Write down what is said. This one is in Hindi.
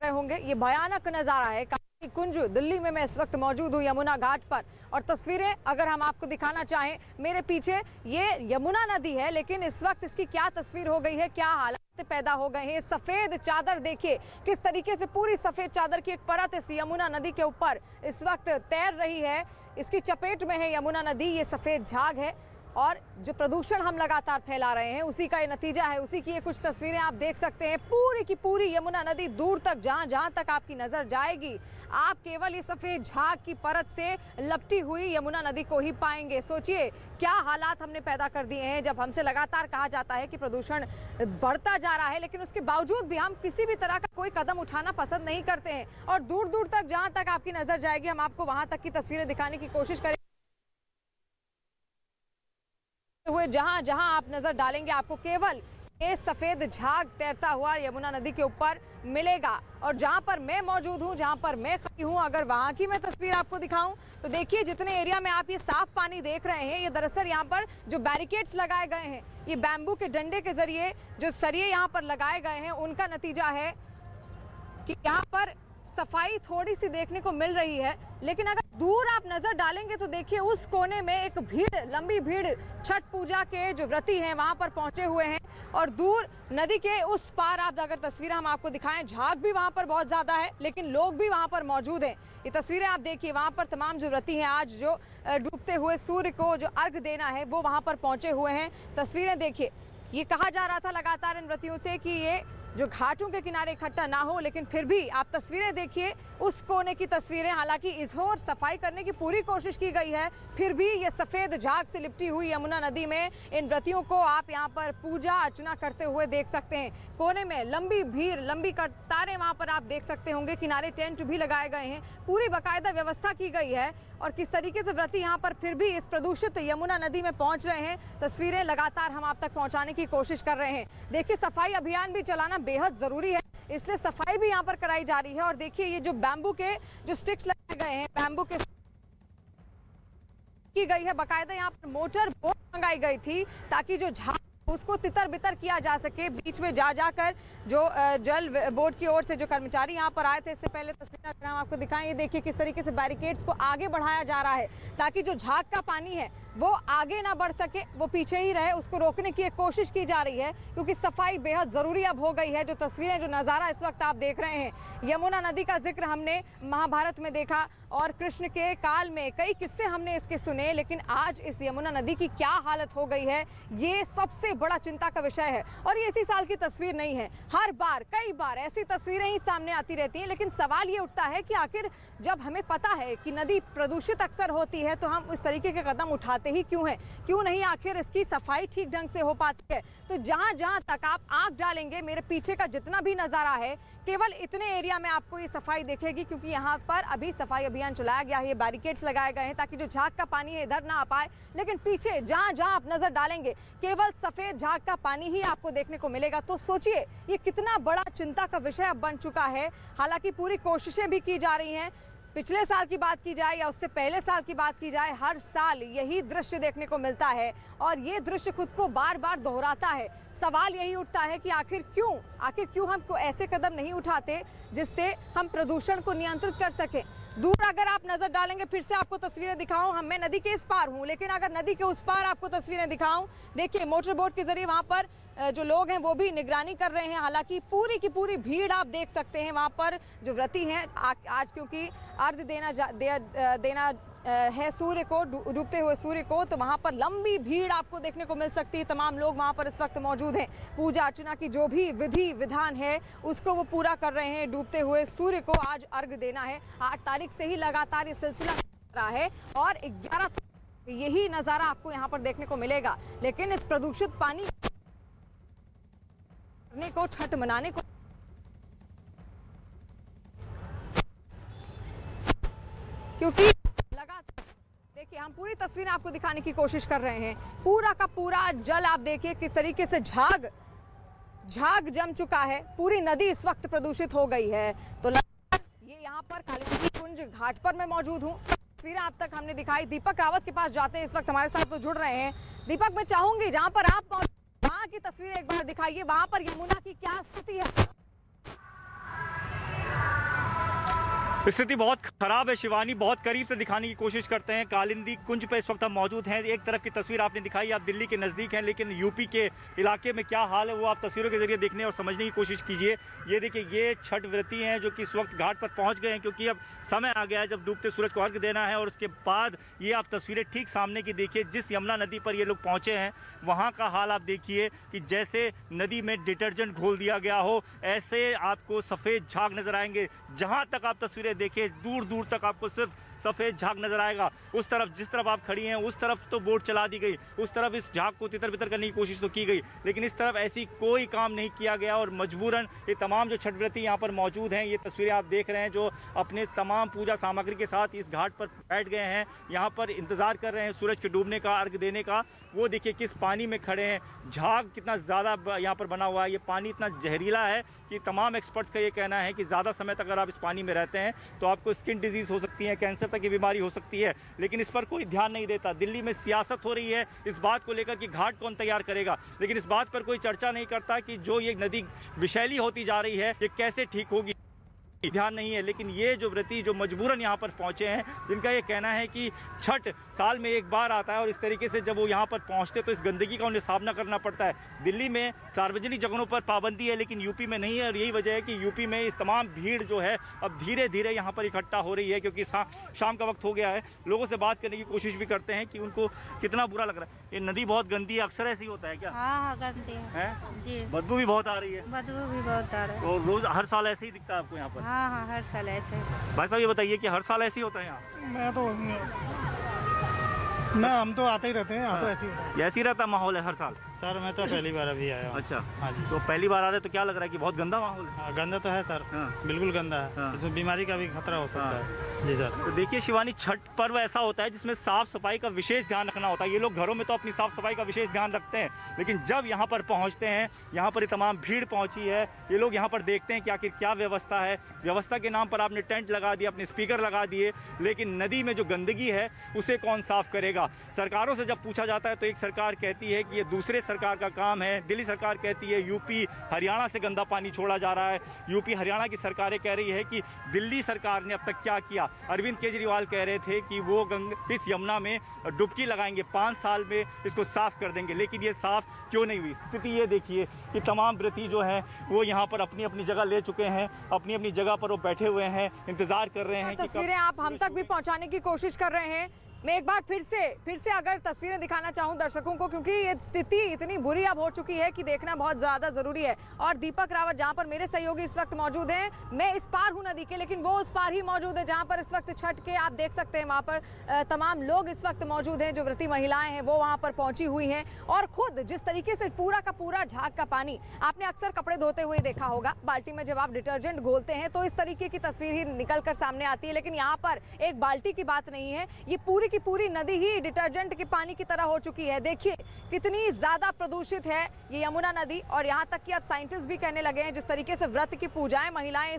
रहे होंगे, ये भयानक नजारा है काशी कुंज दिल्ली में मैं इस वक्त मौजूद हूँ यमुना घाट पर। और तस्वीरें अगर हम आपको दिखाना चाहें, मेरे पीछे ये यमुना नदी है, लेकिन इस वक्त इसकी क्या तस्वीर हो गई है, क्या हालात पैदा हो गए हैं। सफेद चादर देखिए किस तरीके से पूरी सफेद चादर की एक परत इस यमुना नदी के ऊपर इस वक्त तैर रही है। इसकी चपेट में है यमुना नदी, ये सफेद झाग है और जो प्रदूषण हम लगातार फैला रहे हैं उसी का ये नतीजा है। उसी की ये कुछ तस्वीरें आप देख सकते हैं। पूरी की पूरी यमुना नदी दूर तक जहां तक आपकी नजर जाएगी, आप केवल ये सफेद झाग की परत से लपटी हुई यमुना नदी को ही पाएंगे। सोचिए क्या हालात हमने पैदा कर दिए हैं। जब हमसे लगातार कहा जाता है कि प्रदूषण बढ़ता जा रहा है, लेकिन उसके बावजूद भी हम किसी भी तरह का कोई कदम उठाना पसंद नहीं करते हैं और दूर दूर तक जहां तक आपकी नजर जाएगी हम आपको वहां तक की तस्वीरें दिखाने की कोशिश करेंगे। हुए जहां जहां आप नजर डालेंगे आपको केवल ये सफेद झाग तैरता हुआ यमुना नदी के ऊपर मिलेगा। और जहां पर मैं मौजूद हूं, जहां पर मैं खड़ी हूं, अगर वहां की मैं तस्वीर आपको दिखाऊं तो देखिए जितने एरिया में आप ये साफ पानी देख रहे हैं, ये दरअसल यहां पर जो बैरिकेड्स लगाए गए हैं, ये बैम्बू के डंडे के जरिए जो सरिये यहां पर लगाए गए हैं, उनका नतीजा है कि यहां पर सफाई थोड़ी सी देखने को मिल रही है। लेकिन अगर दूर आप नजर डालेंगे तो देखिए उस कोने में एक भीड़, लंबी भीड़ छठ पूजा के जो व्रती हैं वहां पर पहुंचे हुए हैं। और दूर नदी के उस पार आप अगर तस्वीरें हम आपको दिखाएं, झाग भी वहां पर बहुत ज्यादा है लेकिन लोग भी वहां पर मौजूद हैं। ये तस्वीरें आप देखिए, वहां पर तमाम जो व्रती हैं आज जो डूबते हुए सूर्य को जो अर्घ देना है वो वहां पर पहुंचे हुए हैं। तस्वीरें देखिए, ये कहा जा रहा था लगातार इन व्रतियों से कि ये जो घाटों के किनारे इकट्ठा ना हो, लेकिन फिर भी आप तस्वीरें देखिए उस कोने की तस्वीरें। हालांकि इस ओर सफाई करने की पूरी कोशिश की गई है, फिर भी ये सफेद झाग से लिपटी हुई यमुना नदी में इन व्रतियों को आप यहां पर पूजा अर्चना करते हुए देख सकते हैं। कोने में लंबी भीड़, लंबी कतारें वहां पर आप देख सकते होंगे। किनारे टेंट भी लगाए गए हैं, पूरी बाकायदा व्यवस्था की गई है। और किस तरीके से व्रती यहां पर फिर भी इस प्रदूषित यमुना नदी में पहुंच रहे हैं, तस्वीरें लगातार हम आप तक पहुंचाने की कोशिश कर रहे हैं। देखिए सफाई अभियान भी चलाना बेहद जरूरी है, इसलिए सफाई भी यहां पर कराई जा रही है। और देखिए ये जो बैम्बू के जो स्टिक्स लगाए गए हैं, बैम्बू के की गई है, बाकायदा यहाँ पर मोटर बोट मंगाई गई थी ताकि जो झाग उसको तितर बितर किया जा सके। बीच में जा जाकर जो जल बोर्ड की ओर से जो कर्मचारी यहाँ पर आए थे, इससे पहले तस्वीरें अगर हम आपको दिखाएं, ये देखिए किस तरीके से बैरिकेड्स को आगे बढ़ाया जा रहा है ताकि जो झाग का पानी है वो आगे ना बढ़ सके, वो पीछे ही रहे। उसको रोकने की एक कोशिश की जा रही है क्योंकि सफाई बेहद जरूरी अब हो गई है। जो तस्वीरें, जो नजारा इस वक्त आप देख रहे हैं, यमुना नदी का जिक्र हमने महाभारत में देखा और कृष्ण के काल में कई किस्से हमने इसके सुने, लेकिन आज इस यमुना नदी की क्या हालत हो गई है ये सबसे बड़ा चिंता का विषय है। और ये इसी साल की तस्वीर नहीं है, हर बार कई बार ऐसी तस्वीरें ही सामने आती रहती हैं। लेकिन सवाल ये उठता है कि आखिर जब हमें पता है कि नदी प्रदूषित अक्सर होती है तो हम इस तरीके के कदम उठाते ही क्यों हैं? क्यों नहीं आखिर इसकी सफाई ठीक ढंग से हो पाती है? तो जहां जहां तक आप आंख डालेंगे, मेरे पीछे का जितना भी नजारा है, केवल इतने एरिया में आपको ये सफाई दिखेगी क्योंकि यहाँ पर अभी सफाई अभियान चलाया गया है। ये बैरिकेड्स लगाए गए हैं ताकि जो झाग का पानी है इधर ना आ पाए। लेकिन पीछे जहां जहां आप नजर डालेंगे केवल सफेद झाग का पानी ही आपको देखने को मिलेगा। तो सोचिए ये कितना बड़ा चिंता का विषय अब बन चुका है। हालांकि पूरी कोशिशें भी की जा रही हैं। पिछले साल की बात की जाए या उससे पहले साल की बात की जाए, हर साल यही दृश्य देखने को मिलता है और ये दृश्य खुद को बार बार दोहराता है। सवाल यही उठता है कि आखिर क्यों हम ऐसे कदम नहीं उठाते जिससे हम प्रदूषण को नियंत्रित कर सकें। दूर अगर आप नजर डालेंगे, फिर से आपको तस्वीरें दिखाऊं, मैं नदी के इस पार हूं, लेकिन अगर नदी के उस पार आपको तस्वीरें दिखाऊं, देखिए मोटर बोट के जरिए वहां पर जो लोग हैं वो भी निगरानी कर रहे हैं। हालांकि पूरी की पूरी भीड़ आप देख सकते हैं वहां पर जो व्रती हैं आज क्योंकि अर्घ देना है सूर्य को, डूबते हुए सूर्य को, तो वहां पर लंबी भीड़ आपको देखने को मिल सकती है। तमाम लोग वहां पर इस वक्त मौजूद हैं, पूजा अर्चना की जो भी विधि विधान है उसको वो पूरा कर रहे हैं। डूबते हुए सूर्य को आज अर्घ देना है। 8 तारीख से ही लगातार ये सिलसिला चल रहा है और 11 यही नजारा आपको यहाँ पर देखने को मिलेगा। लेकिन इस प्रदूषित पानी को छठ मनाने को क्योंकि लगातार देखिए हम पूरी तस्वीर आपको दिखाने की कोशिश कर रहे हैं। पूरा का पूरा जल आप देखिए किस तरीके से झाग जम चुका है। पूरी नदी इस वक्त प्रदूषित हो गई है। तो ये यहाँ पर कालिंदी कुंज घाट पर मैं मौजूद हूँ। तस्वीरें आप तक हमने दिखाई। दीपक रावत के पास जाते हैं, इस वक्त हमारे साथ तो जुड़ रहे हैं। दीपक, मैं चाहूंगी जहां पर आप वहां की तस्वीरें एक बार दिखाइए, वहां पर यमुना की क्या स्थिति है? स्थिति बहुत खराब है शिवानी, बहुत करीब से दिखाने की कोशिश करते हैं। कालिंदी कुंज पे इस वक्त हम मौजूद हैं। एक तरफ की तस्वीर आपने दिखाई, आप दिल्ली के नज़दीक हैं, लेकिन यूपी के इलाके में क्या हाल है वो आप तस्वीरों के जरिए देखने और समझने की कोशिश कीजिए। ये देखिए, ये छठ व्रती हैं जो कि इस वक्त घाट पर पहुंच गए हैं, क्योंकि अब समय आ गया है जब डूबते सूरज को अर्घ्य देना है। और उसके बाद ये आप तस्वीरें ठीक सामने की देखिए, जिस यमुना नदी पर ये लोग पहुँचे हैं वहाँ का हाल आप देखिए कि जैसे नदी में डिटर्जेंट घोल दिया गया हो, ऐसे आपको सफ़ेद झाग नजर आएंगे। जहाँ तक आप तस्वीरें देखिए, दूर दूर तक आपको सिर्फ सफ़ेद झाग नजर आएगा। उस तरफ जिस तरफ आप खड़ी हैं उस तरफ तो बोट चला दी गई, उस तरफ इस झाग को तितर बितर करने की कोशिश तो की गई, लेकिन इस तरफ ऐसी कोई काम नहीं किया गया। और मजबूरन ये तमाम जो छठ व्रती यहाँ पर मौजूद हैं, ये तस्वीरें आप देख रहे हैं, जो अपने तमाम पूजा सामग्री के साथ इस घाट पर बैठ गए हैं, यहाँ पर इंतज़ार कर रहे हैं सूरज के डूबने का, अर्घ देने का। वो देखिए किस पानी में खड़े हैं, झाग कितना ज़्यादा यहाँ पर बना हुआ है, ये पानी इतना जहरीला है कि तमाम एक्सपर्ट्स का ये कहना है कि ज़्यादा समय तक अगर आप इस पानी में रहते हैं तो आपको स्किन डिजीज़ हो सकती है, कैंसर तक की बीमारी हो सकती है। लेकिन इस पर कोई ध्यान नहीं देता। दिल्ली में सियासत हो रही है इस बात को लेकर कि घाट कौन तैयार करेगा, लेकिन इस बात पर कोई चर्चा नहीं करता कि जो ये नदी विषैली होती जा रही है ये कैसे ठीक होगी, ध्यान नहीं है। लेकिन ये जो व्रती जो मजबूरन यहाँ पर पहुँचे हैं, जिनका ये कहना है कि छठ साल में एक बार आता है और इस तरीके से जब वो यहाँ पर पहुँचते तो इस गंदगी का उन्हें सामना करना पड़ता है। दिल्ली में सार्वजनिक जगहों पर पाबंदी है, लेकिन यूपी में नहीं है। और यही वजह है कि यूपी में इस तमाम भीड़ जो है अब धीरे धीरे यहाँ पर इकट्ठा हो रही है, क्योंकि शाम का वक्त हो गया है। लोगों से बात करने की कोशिश भी करते हैं कि उनको कितना बुरा लग रहा है। ये नदी बहुत गंदी है, अक्सर ऐसे ही होता है क्या? हाँ गंदी है जी, बदबू भी बहुत आ रही है। बदबू भी बहुत आ रहा है। तो रोज हर साल ऐसे ही दिखता है आपको यहाँ पर? हाँ हर साल ऐसे। भाई साहब ये बताइए कि हर साल ऐसे ही होता है यहाँ? हम तो आते ही रहते हैं यहाँ, तो ऐसे ही होता है। ऐसे ही रहता माहौल है हर साल? सर मैं तो पहली बार अभी आया हूँ। अच्छा हाँ जी। तो पहली बार आ रहे तो क्या लग रहा है कि बहुत गंदा माहौल है? गंदा तो है सर। हाँ। बिल्कुल गंदा है। हाँ। इसमें बीमारी का भी खतरा हो सकता है। जी सर। तो देखिए शिवानी, छठ पर्व ऐसा होता है जिसमें साफ सफाई का विशेष ध्यान रखना होता है। ये लोग घरों में तो अपनी साफ सफाई का विशेष ध्यान रखते हैं, लेकिन जब यहाँ पर पहुँचते हैं, यहाँ पर तमाम भीड़ पहुँची है, ये लोग यहाँ पर देखते हैं कि आखिर क्या व्यवस्था है। व्यवस्था के नाम पर आपने टेंट लगा दिए, अपने स्पीकर लगा दिए, लेकिन नदी में जो गंदगी है उसे कौन साफ करेगा? सरकारों से जब पूछा जाता है तो एक सरकार कहती है कि ये दूसरे सरकार का काम है। दिल्ली सरकार कहती है यूपी हरियाणा से गंदा पानी छोड़ा जा रहा है। यूपी हरियाणा की सरकारें कह रही है कि दिल्ली सरकार ने अब तक क्या किया। अरविंद केजरीवाल कह रहे थे कि वो इस यमुना में डुबकी लगाएंगे, 5 साल में इसको साफ कर देंगे, लेकिन ये साफ क्यों नहीं हुई? स्थिति ये देखिए कि तमाम व्रती जो हैं वो यहाँ पर अपनी अपनी जगह ले चुके हैं, अपनी अपनी जगह पर वो बैठे हुए हैं, इंतजार कर रहे हैं। तस्वीरें आप हम तक भी पहुंचाने की कोशिश कर रहे हैं। मैं एक बार फिर से अगर तस्वीरें दिखाना चाहूं दर्शकों को, क्योंकि ये स्थिति इतनी बुरी अब हो चुकी है कि देखना बहुत ज्यादा जरूरी है। और दीपक रावत जहां पर मेरे सहयोगी इस वक्त मौजूद हैं, मैं इस पार हूं नदी के, लेकिन वो उस पार ही मौजूद है जहां पर इस वक्त छठ के आप देख सकते हैं वहां पर तमाम लोग इस वक्त मौजूद हैं। जो व्रती महिलाएं हैं वो वहां पर पहुंची हुई हैं, और खुद जिस तरीके से पूरा का पूरा झाग का पानी आपने अक्सर कपड़े धोते हुए देखा होगा, बाल्टी में जब आप डिटर्जेंट घोलते हैं तो इस तरीके की तस्वीर ही निकल कर सामने आती है। लेकिन यहाँ पर एक बाल्टी की बात नहीं है, ये पूरी की पूरी नदी ही डिटर्जेंट के पानी की तरह हो चुकी है। देखिए कितनी ज्यादा प्रदूषित है ये यमुना नदी। और यहाँ तक कि अब साइंटिस्ट भी कहने लगे हैं, जिस तरीके से व्रत की पूजाएं महिलाएं